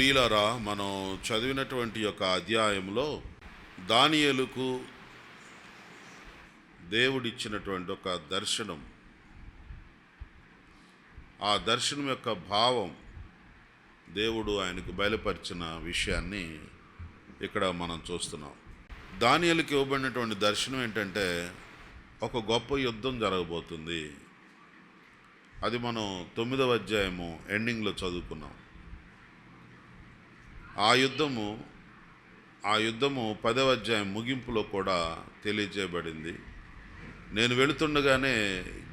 ప్రియులారా, మనం చదివినటువంటి యొక్క అధ్యాయంలో దానియేలుకు దేవుడిచ్చినటువంటి ఒక దర్శనం, ఆ దర్శనం యొక్క భావం దేవుడు ఆయనకు బయలుపరిచిన విషయాన్ని ఇక్కడ మనం చూస్తున్నాం. దానియేలుకి ఇవ్వబడినటువంటి దర్శనం ఏంటంటే, ఒక గొప్ప యుద్ధం జరగబోతుంది. అది మనం 9వ అధ్యాయము ఎండింగ్లో చదువుకున్నాం. ఆ యుద్ధము 10వ అధ్యాయం ముగింపులో కూడా తెలియజేయబడింది. నేను వెళుతుండగానే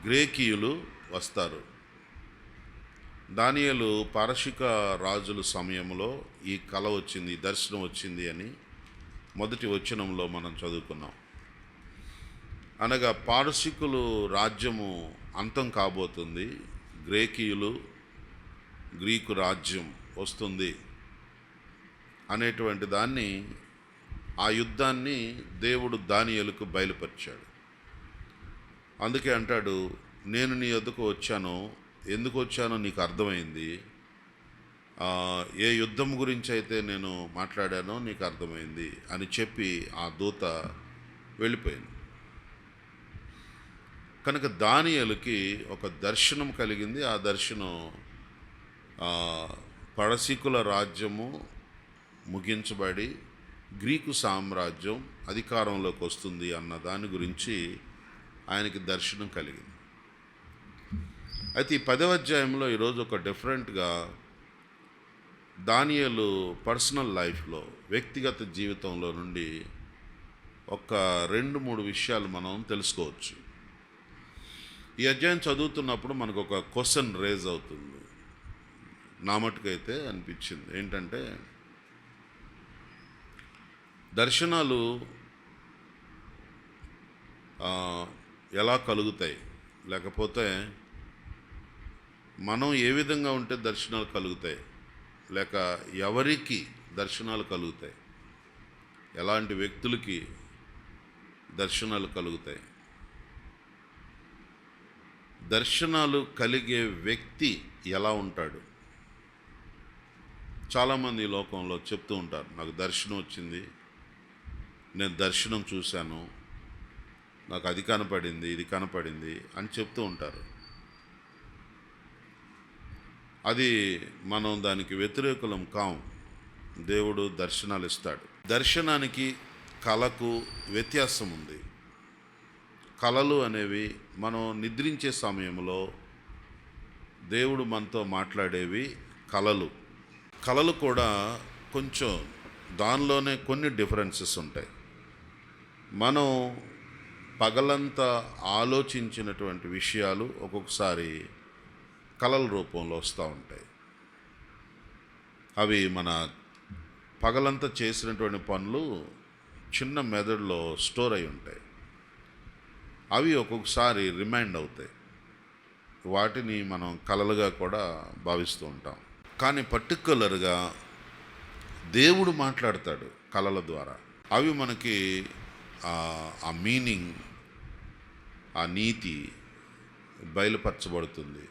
గ్రేకీయులు వస్తారు. దానియేలు పారశిక రాజుల సమయంలో ఈ కళ వచ్చింది, దర్శనం వచ్చింది అని మొదటి వచనంలో మనం చదువుకున్నాం. అనగా పారశికులు రాజ్యము అంతం కాబోతుంది, గ్రీకు రాజ్యం వస్తుంది అనేటువంటి దాన్ని, ఆ యుద్ధాన్ని దేవుడు దానియేలుకు బయలుపరిచాడు. అందుకే అంటాడు, నేను నీ వద్దకు వచ్చాను, ఎందుకు వచ్చానో నీకు అర్థమైంది. ఏ యుద్ధం గురించి అయితే నేను మాట్లాడానో నీకు అర్థమైంది అని చెప్పి ఆ దూత వెళ్ళిపోయింది. కనుక దానియేలుకి ఒక దర్శనం కలిగింది. ఆ దర్శనం పారసీకుల రాజ్యము ముగించబడి గ్రీకు సామ్రాజ్యం అధికారంలోకి వస్తుంది అన్న దాని గురించి ఆయనకి దర్శనం కలిగింది. అయితే ఈ 10వ అధ్యాయంలో ఈరోజు ఒక డిఫరెంట్గా దానియేలు పర్సనల్ లైఫ్లో, వ్యక్తిగత జీవితంలో నుండి ఒక 2-3 విషయాలు మనం తెలుసుకోవచ్చు. ఈ అధ్యాయం చదువుతున్నప్పుడు మనకు ఒక క్వశ్చన్ రేజ్ అవుతుంది. నా మటుకైతే అనిపించింది ఏంటంటే, దర్శనాలు ఎలా కలుగుతాయి, లేకపోతే మనం ఏ విధంగా ఉంటే దర్శనాలు కలుగుతాయి, లేక ఎవరికి దర్శనాలు కలుగుతాయి, ఎలాంటి వ్యక్తులకి దర్శనాలు కలుగుతాయి, దర్శనాలు కలిగే వ్యక్తి ఎలా ఉంటాడు. చాలామంది ఈ లోకంలో చెప్తూ ఉంటారు, నాకు దర్శనం వచ్చింది, నేను దర్శనం చూశాను, నాకు అది కనపడింది, ఇది కనపడింది అని చెప్తూ ఉంటారు. అది మనం దానికి వ్యతిరేకులం కాం. దేవుడు దర్శనాలు ఇస్తాడు. దర్శనానికి కళకు వ్యత్యాసం ఉంది. కళలు అనేవి మనం నిద్రించే సమయంలో దేవుడు మనతో మాట్లాడేవి కళలు కూడా కొంచెం దానిలోనే కొన్ని డిఫరెన్సెస్ ఉంటాయి. మనం పగలంతా ఆలోచించినటువంటి విషయాలు ఒక్కొక్కసారి కళల రూపంలో వస్తూ ఉంటాయి. అవి మన పగలంతా చేసినటువంటి పనులు చిన్న మెదడులో స్టోర్ అయి ఉంటాయి. అవి ఒక్కొక్కసారి రిమైండ్ అవుతాయి. వాటిని మనం కళలుగా కూడా భావిస్తూ ఉంటాం. కానీ పర్టిక్యులర్గా దేవుడు మాట్లాడతాడు కళల ద్వారా. అవి మనకి ఆ మీనింగ్, ఆ నీతి బయలుపరచబడుతుంది.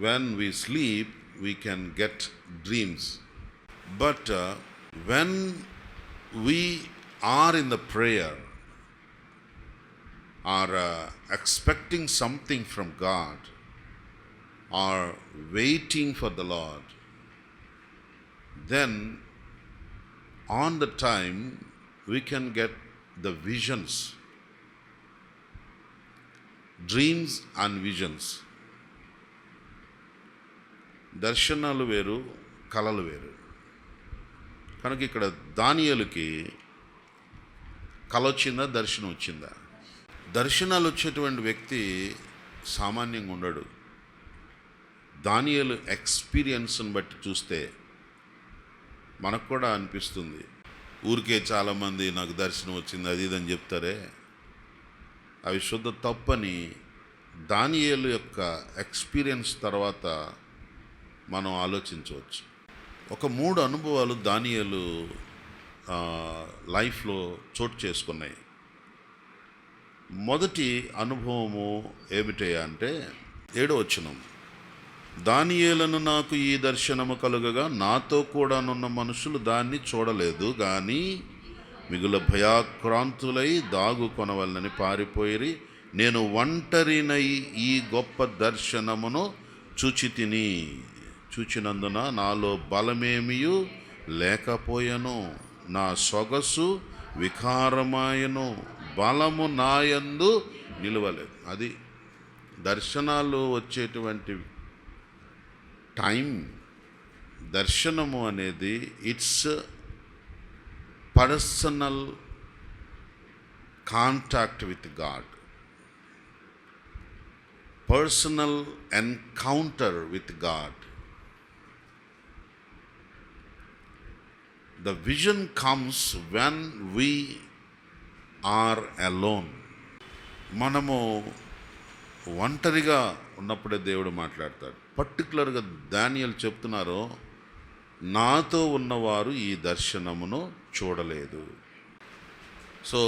When we sleep, we can get dreams. But when we are in the prayer or expecting something from God or waiting for the Lord, then on the time we can get the visions, dreams and visions. దర్శనాలు వేరు, కళలు వేరు. కనుక ఇక్కడ దానియేలుకి కళ వచ్చిందా, దర్శనం వచ్చిందా? దర్శనాలు వచ్చేటువంటి వ్యక్తి సామాన్యంగా ఉండడు. దానియేలు ఎక్స్పీరియన్స్ని బట్టి చూస్తే మనకు కూడా అనిపిస్తుంది. ఊరికే చాలామంది నాకు దర్శనం వచ్చింది అది ఇదని చెప్తారే, అవి శుద్ధ తప్పని దానియేలు యొక్క ఎక్స్పీరియన్స్ తర్వాత మనం ఆలోచించవచ్చు. ఒక 3 అనుభవాలు దానియేలు లైఫ్లో చోటు చేసుకున్నాయి. మొదటి అనుభవము ఏమిటయ్యా అంటే 7వ వచనం, దానియేలును నాకు ఈ దర్శనము కలుగగా నాతో కూడానున్న మనుషులు దాన్ని చూడలేదు గాని మిగులు భయాక్రాంతులై దాగు కొనవలనని పారిపోయిరి. నేను ఒంటరినై ఈ గొప్ప దర్శనమును చూచినందున నాలో బలమేమియు లేకపోయెను, నా సొగసు వికారమాయను, బలము నాయందు నిలవలేదు. అది దర్శనాలు వచ్చేటువంటి టైం. దర్శనము అనేది it's personal contact with God, personal encounter with God. The vision comes when we are alone. మనము ఒంటరిగా ఉన్నప్పుడే దేవుడు మాట్లాడతాడు. పర్టికులర్గా దానియేలు చెప్తున్నారు, నాతో ఉన్నవారు ఈ దర్శనమును చూడలేదు. So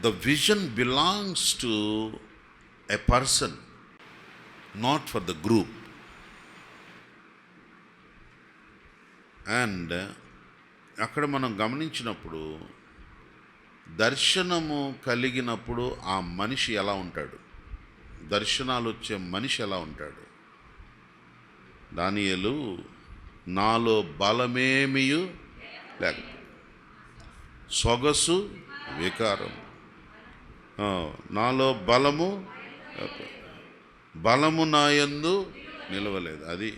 the vision belongs to a person, not for the group. And అక్కడ మనం గమనించినప్పుడు దర్శనము కలిగినప్పుడు ఆ మనిషి ఎలా ఉంటాడు, దర్శనాలు వచ్చే మనిషి ఎలా ఉంటాడు. దానియేలు నాలో బలమేమియు లేక సొగసు వికారం, నాలో బలము నాయందు నిలవలేదు. అది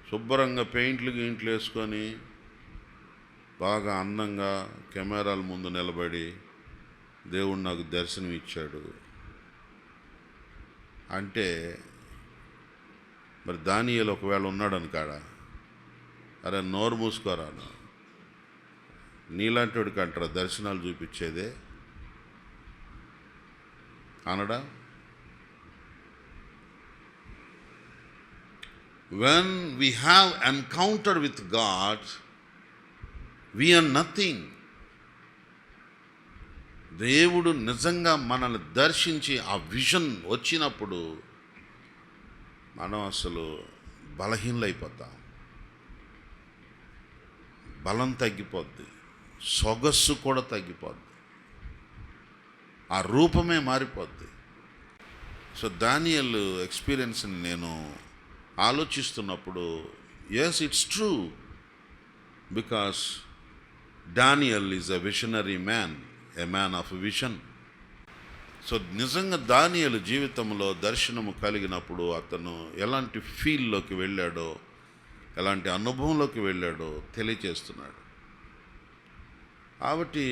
శుభ్రంగా పెయింట్లు వేసుకొని బాగా అందంగా కెమెరాల ముందు నిలబడి దేవుడు నాకు దర్శనం ఇచ్చాడు అంటే మరి దానియేలు ఒకవేళ ఉన్నాడు అనుకాడ, అరే నోరు మూసుకోరా, నీలాంటి వాడికి అంటారా దర్శనాలు చూపించేదే అనడా? When we have encounter with God, we are nothing. దేవుడు నిజంగా మనల్ని దర్శించి ఆ విజన్ వచ్చినప్పుడు మనం అసలు బలహీనలైపోతాం, బలం తగ్గిపోద్ది, సొగస్సు కూడా తగ్గిపోద్ది, ఆ రూపమే మారిపోద్ది. సో దానియేలు ఎక్స్పీరియన్స్ని నేను ఆలోచిస్తున్నప్పుడు, yes it's true, because Daniel is a visionary man, a man of vision. So నిజంగా దానియేలు జీవితంలో దర్శనము కలిగినప్పుడు అతను ఎలాంటి ఫీల్లోకి వెళ్ళాడో, ఎలాంటి అనుభవంలోకి వెళ్ళాడో తెలియచేస్తున్నాడు. కాబట్టి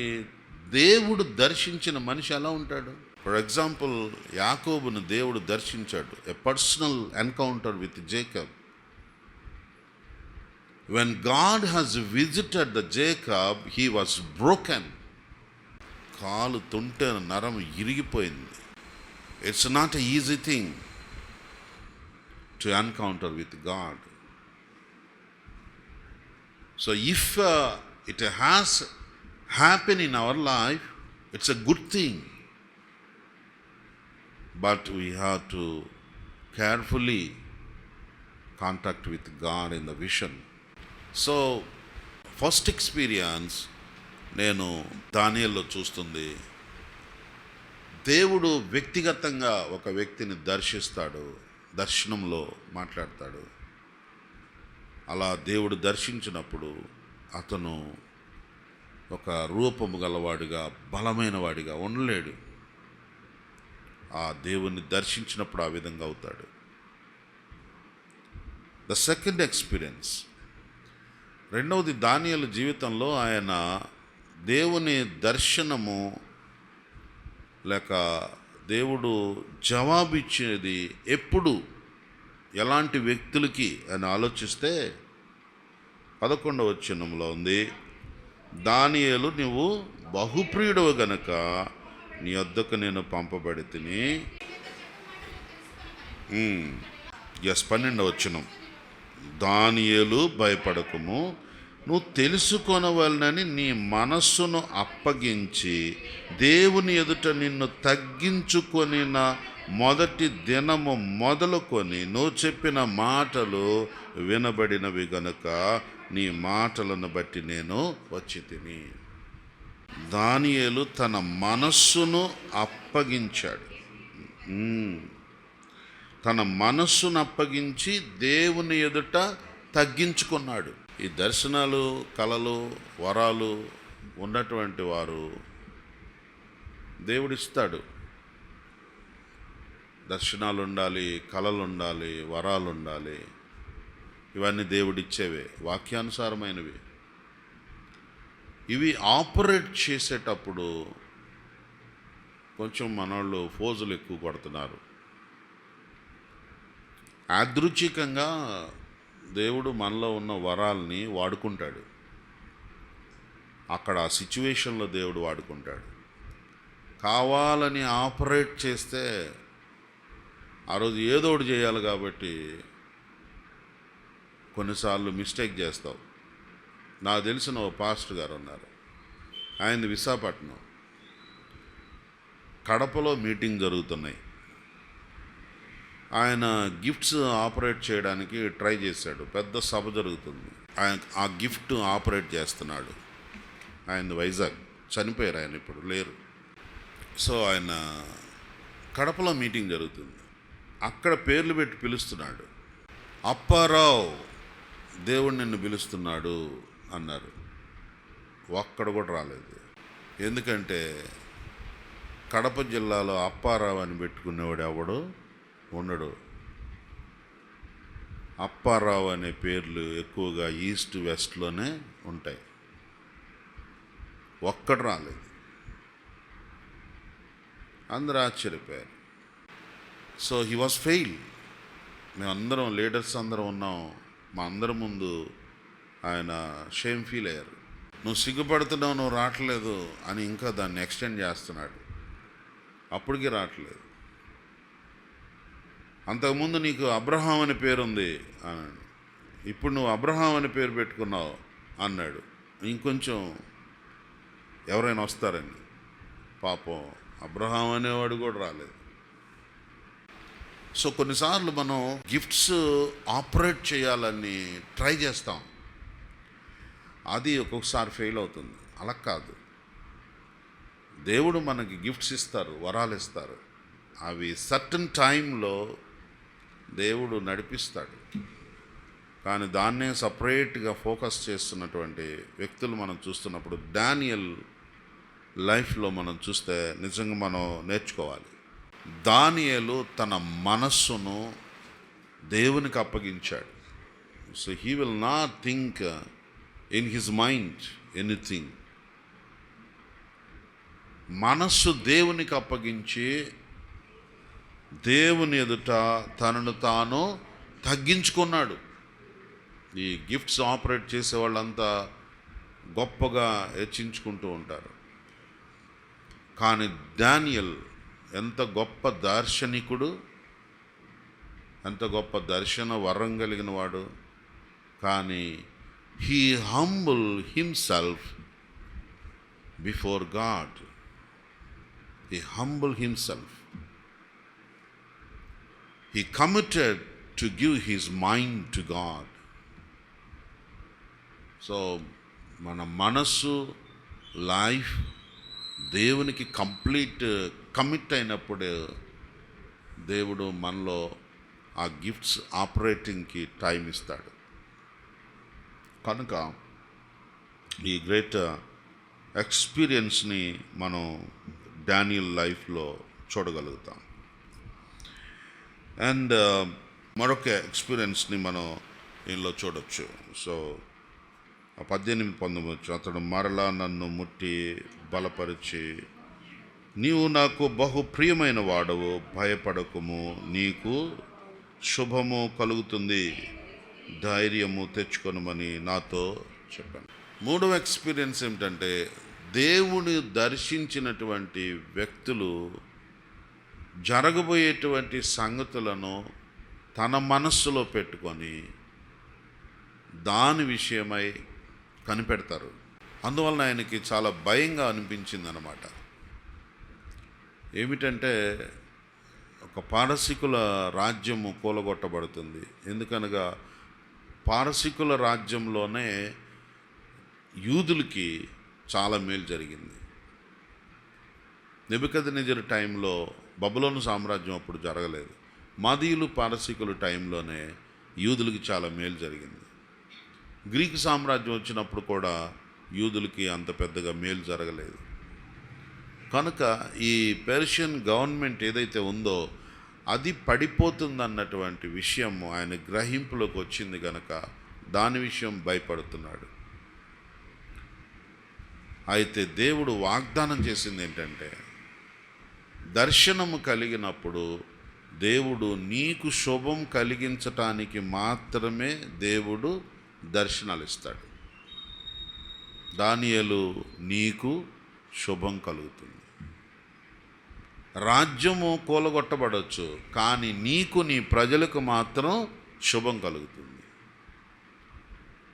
దేవుడు దర్శించిన మనిషి ఎలా ఉంటాడు? ఫర్ ఎగ్జాంపుల్, యాకోబును దేవుడు దర్శించాడు, a personal encounter with Jacob. When God has visited the Jacob, he was broken. కాలు తుంటె నరం ఇరిగిపోయింది. It's not a easy thing to encounter with God. So if it has happen in our life, it's a good thing. But we have to carefully contact with God in the vision. So first experience నేను దానియేలులో చూస్తుంది, దేవుడు వ్యక్తిగతంగా ఒక వ్యక్తిని దర్శిస్తాడు, దర్శనంలో మాట్లాడతాడు. అలా దేవుడు దర్శించినప్పుడు అతను ఒక రూపము గలవాడిగా, బలమైన వాడిగా ఉండలేడు. ఆ దేవుణ్ణి దర్శించినప్పుడు ఆ విధంగా అవుతాడు. ద సెకండ్ ఎక్స్పీరియన్స్, రెండవది, దానియేలు జీవితంలో ఆయన దేవుని దర్శనము లేక దేవుడు జవాబిచ్చేది ఎప్పుడు, ఎలాంటి వ్యక్తులకి అని ఆలోచిస్తే 11వ వచనంలో ఉంది, దానియేలు నువ్వు బహుప్రియుడవు గనక నీ వద్దకు నేను పంపబడి తిని. 12వ వచనం, దానియేలు భయపడకుము, నువ్వు తెలుసుకొనవలనని నీ మనస్సును అప్పగించి దేవుని ఎదుట నిన్ను తగ్గించుకొనిన మొదటి దినము మొదలుకొని నువ్వు చెప్పిన మాటలు వినబడినవి గనుక నీ మాటలను బట్టి నేను వచ్చి తిని. దానియేలు తన మనస్సును అప్పగించాడు. తన మనస్సును అప్పగించి దేవుని ఎదుట తగ్గించుకున్నాడు. ఈ దర్శనాలు, కలలు, వరాలు ఉన్నటువంటి వారు దేవుడిస్తాడు. దర్శనాలు ఉండాలి, కళలు ఉండాలి, వరాలు ఉండాలి. ఇవన్నీ దేవుడిచ్చేవే, వాక్యానుసారమైనవి. ఇవి ఆపరేట్ చేసేటప్పుడు కొంచెం మనోళ్ళు ఫోజులు ఎక్కువ కొడుతున్నారు. యాదృచ్ఛికంగా దేవుడు మనలో ఉన్న వరాల్ని వాడుకుంటాడు. అక్కడ ఆ సిచ్యువేషన్లో దేవుడు వాడుకుంటాడు. కావాలని ఆపరేట్ చేస్తే ఆ రోజు ఏదో ఒకటి చేయాలి కాబట్టి కొన్నిసార్లు మిస్టేక్ చేస్తావు. నాకు తెలిసిన ఓ పాస్టర్ గారు ఉన్నారు. ఆయనది విశాఖపట్నం. కడపలో మీటింగ్ జరుగుతున్నాయి. ఆయన గిఫ్ట్స్ ఆపరేట్ చేయడానికి ట్రై చేశాడు. పెద్ద సభ జరుగుతుంది. ఆయన ఆ గిఫ్ట్ ఆపరేట్ చేస్తున్నాడు. ఆయన వైజాగ్, చనిపోయారు, ఆయన ఇప్పుడు లేరు. సో ఆయన కడపలో మీటింగ్ జరుగుతుంది. అక్కడ పేర్లు పెట్టి పిలుస్తున్నాడు. అప్పారావు, దేవుడు నిన్ను పిలుస్తున్నాడు అన్నారు. ఒక్కడ కూడా రాలేదు. ఎందుకంటే కడప జిల్లాలో అప్పారావు అని పెట్టుకునేవాడు ఎవడు ఉండడు. అప్పారావు అనే పేర్లు ఎక్కువగా ఈస్ట్ వెస్ట్లోనే ఉంటాయి. ఒక్కడు రాలేదు. అందరూ ఆశ్చర్యపోయారు. So he was fail. మేమందరం లీడర్స్ అందరం ఉన్నాం. మా అందరి ముందు ఆయన షేమ్ ఫీల్ అయ్యారు. నువ్వు సిగ్గుపడుతున్నావు, నువ్వు రావట్లేదు అని ఇంకా దాన్ని ఎక్స్టెండ్ చేస్తున్నాడు. అప్పటికి రావట్లేదు. అంతకుముందు నీకు అబ్రహాం అనే పేరుంది అన్నాడు. ఇప్పుడు నువ్వు అబ్రహాం అనే పేరు పెట్టుకున్నావు అన్నాడు. ఇంకొంచెం ఎవరైనా వస్తారని. పాపం అబ్రహాం అనేవాడు కూడా రాలేదు. సో కొన్నిసార్లు మనం గిఫ్ట్స్ ఆపరేట్ చేయాలని ట్రై చేస్తాం. అది ఒక్కొక్కసారి ఫెయిల్ అవుతుంది. అలా కాదు. దేవుడు మనకి గిఫ్ట్స్ ఇస్తారు, వరాలు ఇస్తారు. అవి సర్టన్ టైంలో దేవుడు నడిపిస్తాడు. కానీ దాన్నే సపరేట్గా ఫోకస్ చేస్తున్నటువంటి వ్యక్తులు మనం చూస్తున్నప్పుడు, డానియల్ లైఫ్లో మనం చూస్తే నిజంగా మనం నేర్చుకోవాలి. దానియేలు తన మనస్సును దేవునికి అప్పగించాడు. So he will not think in his mind anything. మనస్సు దేవునికి అప్పగించి దేవుని ఎదుట తనను తాను తగ్గించుకున్నాడు. ఈ గిఫ్ట్స్ ఆపరేట్ చేసే వాళ్ళంతా గొప్పగా హెచ్చించుకుంటూ ఉంటారు. కానీ డానియల్ ఎంత గొప్ప దార్శనికుడు, ఎంత గొప్ప దర్శన వరం కలిగిన వాడు. కానీ he humble himself before God. He humble himself. He committed to give his mind to God. So మన మనస్సు, లైఫ్ దేవునికి కంప్లీట్ కమిట్ అయినప్పుడు దేవుడు మనలో ఆ గిఫ్ట్స్ ఆపరేటింగ్కి టైం ఇస్తాడు. కనుక ఈ గ్రేట్ ఎక్స్పీరియన్స్ని మనం డానియల్ లైఫ్లో చూడగలుగుతాం. అండ్ మరొక ఎక్స్పీరియన్స్ని మనం దీనిలో చూడొచ్చు. సో 18-19 అతడు మరలా నన్ను ముట్టి బలపరిచి, నీవు నాకు బహు ప్రియమైన వాడవు, భయపడకుము, నీకు శుభము కలుగుతుంది, ధైర్యము తెచ్చుకొనుమని నాతో చెప్పాను. మూడవ ఎక్స్పీరియన్స్ ఏమిటంటే, దేవుని దర్శించినటువంటి వ్యక్తులు జరగబోయేటువంటి సంగతులను తన మనస్సులో పెట్టుకొని దాని విషయమై కనిపెడతారు. అందువలన ఆయనకి చాలా భయంగా అనిపించింది అన్నమాట. ఏమిటంటే, ఒక పారసీకుల రాజ్యము కూలగొట్టబడుతుంది. ఎందుకనగా పారసీకుల రాజ్యంలోనే యూదులకి చాలా మేలు జరిగింది. నెబుకద్నెజరు టైంలో బబులోను సామ్రాజ్యం అప్పుడు జరగలేదు. మాదీయులు పారసీకుల టైంలోనే యూదులకి చాలా మేలు జరిగింది. గ్రీకు సామ్రాజ్యం వచ్చినప్పుడు కూడా యూదులకి అంత పెద్దగా మేలు జరగలేదు. కనుక ఈ పెర్షియన్ గవర్నమెంట్ ఏదైతే ఉందో అది పడిపోతుందన్నటువంటి విషయం ఆయన గ్రహింపులోకి వచ్చింది కనుక దాని విషయం భయపడుతున్నాడు. అయితే దేవుడు వాగ్దానం చేసింది ఏంటంటే, దర్శనము కలిగినప్పుడు దేవుడు నీకు శుభం కలిగించటానికి మాత్రమే దేవుడు దర్శనాలు ఇస్తాడు. దానియేలు నీకు శుభం కలుగుతుంది. రాజ్యము కూలగొట్టబడవచ్చు, కానీ నీకు నీ ప్రజలకు మాత్రం శుభం కలుగుతుంది.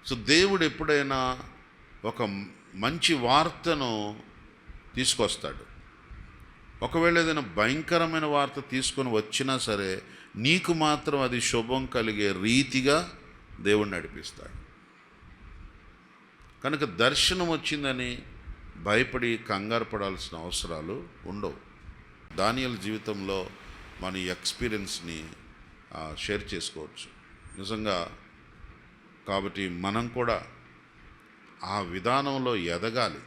సో దేవుడు ఎప్పుడైనా ఒక మంచి వార్తను తీసుకొస్తాడు. ఒకవేళ ఏదైనా భయంకరమైన వార్త తీసుకొని వచ్చినా సరే నీకు మాత్రం అది శుభం కలిగే రీతిగా దేవుడు నడిపిస్తాడు. కనుక దర్శనం వచ్చిందని భయపడి కంగారు పడాల్సిన అవసరాలు ఉండవు. దానియేలు జీవితంలో మన ఎక్స్పీరియన్స్ని షేర్ చేసుకోవచ్చు నిజంగా. కాబట్టి మనం కూడా ఆ విధానంలో ఎదగాలి.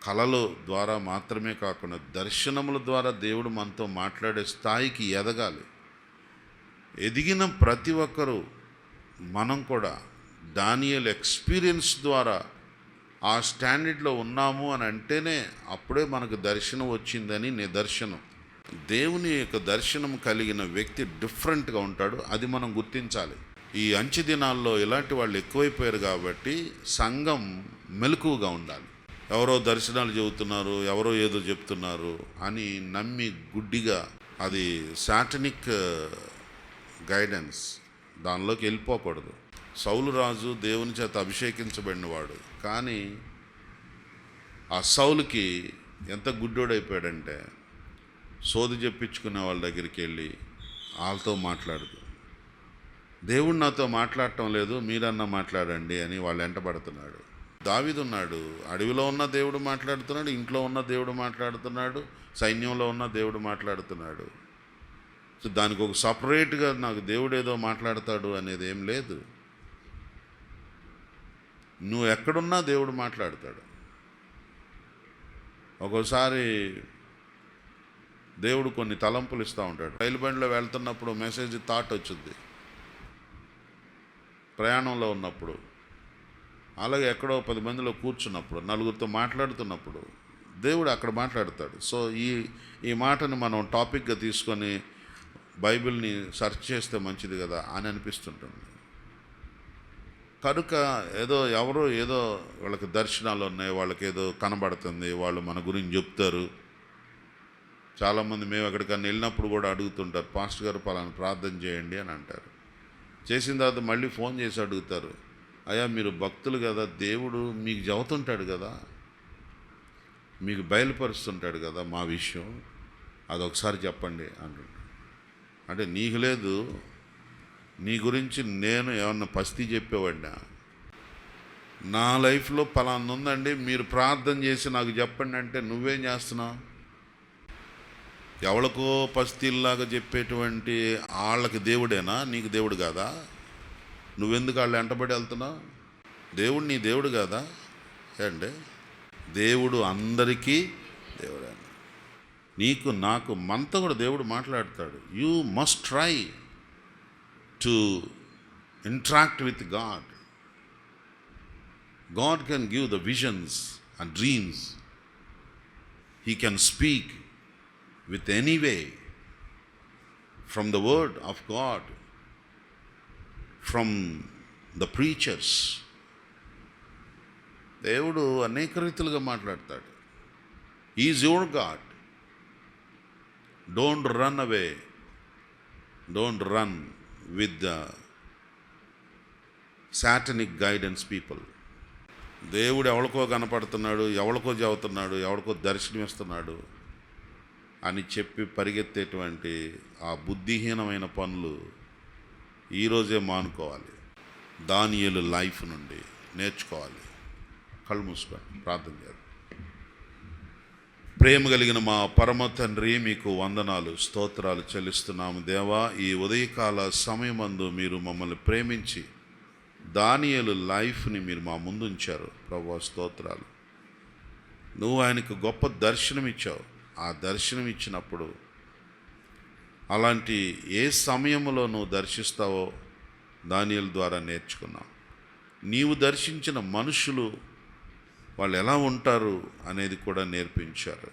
కళల ద్వారా మాత్రమే కాకుండా దర్శనముల ద్వారా దేవుడు మనతో మాట్లాడే స్థాయికి ఎదగాలి. ఎదిగిన ప్రతి ఒక్కరూ మనం కూడా దానియేలు ఎక్స్పీరియన్స్ ద్వారా ఆ స్టాండర్డ్లో ఉన్నాము అని అంటేనే అప్పుడే మనకు దర్శనం వచ్చిందని నిదర్శనం. దేవుని యొక్క దర్శనం కలిగిన వ్యక్తి డిఫరెంట్గా ఉంటాడు. అది మనం గుర్తించాలి. ఈ అంచె దినాల్లో ఇలాంటి వాళ్ళు ఎక్కువైపోయారు కాబట్టి సంఘం మెలకువగా ఉండాలి. ఎవరో దర్శనాలు చెబుతున్నారు, ఎవరో ఏదో చెప్తున్నారు అని నమ్మి గుడ్డిగా, అది సాటనిక్ గైడెన్స్, దానిలోకి వెళ్ళిపోకూడదు. సౌలు రాజు దేవుని చేత అభిషేకించబడినవాడు, కానీ ఆ సౌలుకి ఎంత గుడ్డోడైపోయాడంటే సోది చెప్పించుకునే వాళ్ళ దగ్గరికి వెళ్ళి వాళ్ళతో మాట్లాడదు. దేవుడు నాతో మాట్లాడటం లేదు, మీరన్నా మాట్లాడండి అని వాళ్ళు వెంటబడుతున్నాడు. దావీదు ఉన్నాడు, అడవిలో ఉన్న దేవుడు మాట్లాడుతున్నాడు, ఇంట్లో ఉన్న దేవుడు మాట్లాడుతున్నాడు, సైన్యంలో ఉన్న దేవుడు మాట్లాడుతున్నాడు. సో దానికి ఒక సపరేట్గా నాకు దేవుడు ఏదో మాట్లాడతాడు అనేది ఏం లేదు. నువ్వు ఎక్కడున్నా దేవుడు మాట్లాడతాడు. ఒక్కోసారి దేవుడు కొన్ని తలంపులు ఇస్తూ ఉంటాడు. రైలు బండిలో వెళ్తున్నప్పుడు మెసేజ్ థాట్ వచ్చింది, ప్రయాణంలో ఉన్నప్పుడు, అలాగే ఎక్కడో 10 మందిలో కూర్చున్నప్పుడు, నలుగురితో మాట్లాడుతున్నప్పుడు దేవుడు అక్కడ మాట్లాడతాడు. సో ఈ మాటని మనం టాపిక్గా తీసుకొని బైబిల్ని సెర్చ్ చేస్తే మంచిది కదా అని అనిపిస్తుంటుంది. కనుక ఎవరో ఏదో వాళ్ళకి దర్శనాలు ఉన్నాయి, వాళ్ళకి ఏదో కనబడుతుంది, వాళ్ళు మన గురించి చెప్తారు. చాలామంది మేము ఎక్కడికన్నా వెళ్ళినప్పుడు కూడా అడుగుతుంటారు, పాస్టర్ గారు పలానా ప్రార్థన చేయండి అని అంటారు. చేసిన తర్వాత మళ్ళీ ఫోన్ చేసి అడుగుతారు, అయ్యా మీరు భక్తులు కదా, దేవుడు మీకు చెబుతుంటాడు కదా, మీకు బయలుపరుస్తుంటాడు కదా మా విషయం, అదొకసారి చెప్పండి అంటుంటాడు. అంటే నీకు లేదు, నీ గురించి నేను ఏమన్నా పస్తి చెప్పేవాడినా? నా లైఫ్లో పలానా ఉందండి, మీరు ప్రార్థన చేసి నాకు చెప్పండి అంటే నువ్వేం చేస్తున్నావు? ఎవరికో పస్తీల్లాగా చెప్పేటువంటి వాళ్ళకి దేవుడేనా, నీకు దేవుడు కాదా? నువ్వెందుకు వాళ్ళు వెంటబడి వెళ్తున్నావు? దేవుడు నీ దేవుడు కాదా అండి? దేవుడు అందరికీ దేవుడే. నీకు నాకు మనతో కూడా దేవుడు మాట్లాడతాడు. You must try to interact with God. God can give the visions and dreams. He can speak with any way from the word of God, from the preachers. దేవుడు అనేక రీతులుగా మాట్లాడతాడు. He is your God. Don't run away. Don't run with the satanic guidance people. దేవుడు ఎవరికో కనపడుతున్నాడు, ఎవరికో చెబుతున్నాడు, ఎవరికో దర్శనం ఇస్తున్నాడు, అని చెప్పి పరిగెత్తేటువంటి ఆ బుద్ధిహీనమైన పనులు ఈరోజే మానుకోవాలి. దానియేలు లైఫ్ నుండి నేర్చుకోవాలి. కళ్ళు మూసుకోండి, ప్రార్థన చేద్దాం. ప్రేమ కలిగిన మా పరమ తండ్రి, మీకు వందనాలు, స్తోత్రాలు చెల్లిస్తున్నాము దేవా. ఈ ఉదయకాల సమయమందు మీరు మమ్మల్ని ప్రేమించి దానియేలు లైఫ్ని మీరు మా ముందు ఉంచారు ప్రభువా, స్తోత్రాలు. నువ్వు ఆయనకు గొప్ప దర్శనం ఇచ్చావు. ఆ దర్శనం ఇచ్చినప్పుడు అలాంటి ఏ సమయంలో నువ్వు దర్శిస్తావో దానియేలు ద్వారా నేర్చుకున్నావు. నీవు దర్శించిన మనుషులు వాళ్ళు ఎలా ఉంటారు అనేది కూడా నేర్పించారు.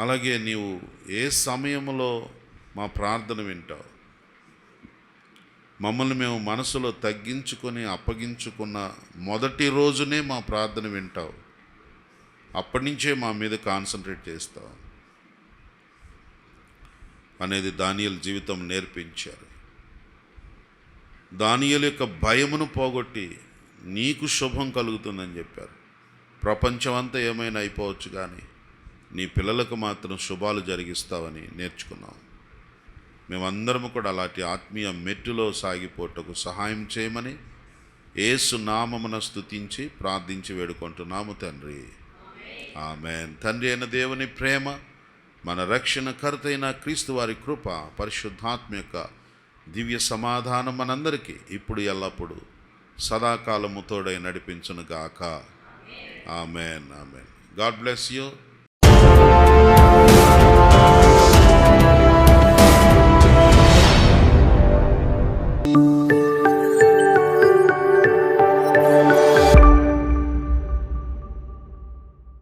అలాగే నీవు ఏ సమయంలో మా ప్రార్థన వింటావు, మమ్మల్ని మేము మనసులో తగ్గించుకొని అప్పగించుకున్న మొదటి రోజునే మా ప్రార్థన వింటావు. అప్పటి నుంచే మా మీద కాన్సన్ట్రేట్ చేస్తావు అనేది దానియేలు జీవితం నేర్పించారు. దానియేలు యొక్క భయమును పోగొట్టి నీకు శుభం కలుగుతుందని చెప్పారు. ప్రపంచం అంతా ఏమైనా అయిపోవచ్చు, కానీ నీ పిల్లలకు మాత్రం శుభాలు జరిగిస్తావని నేర్చుకున్నాం. మేమందరము కూడా అలాంటి ఆత్మీయ మెట్టులో సాగిపోటకు సహాయం చేయమని యేసు నామమున స్తుతించి ప్రార్థించి వేడుకుంటున్నాము తండ్రి, ఆమేన్. తండ్రి అయిన దేవుని ప్రేమ, మన రక్షణ కర్తైన క్రీస్తు వారి కృప, పరిశుద్ధాత్మ యొక్క దివ్య సమాధానం మనందరికీ ఇప్పుడు ఎల్లప్పుడూ సదాకాలము తోడై నడిపించును గాక. Amen, amen. God bless you.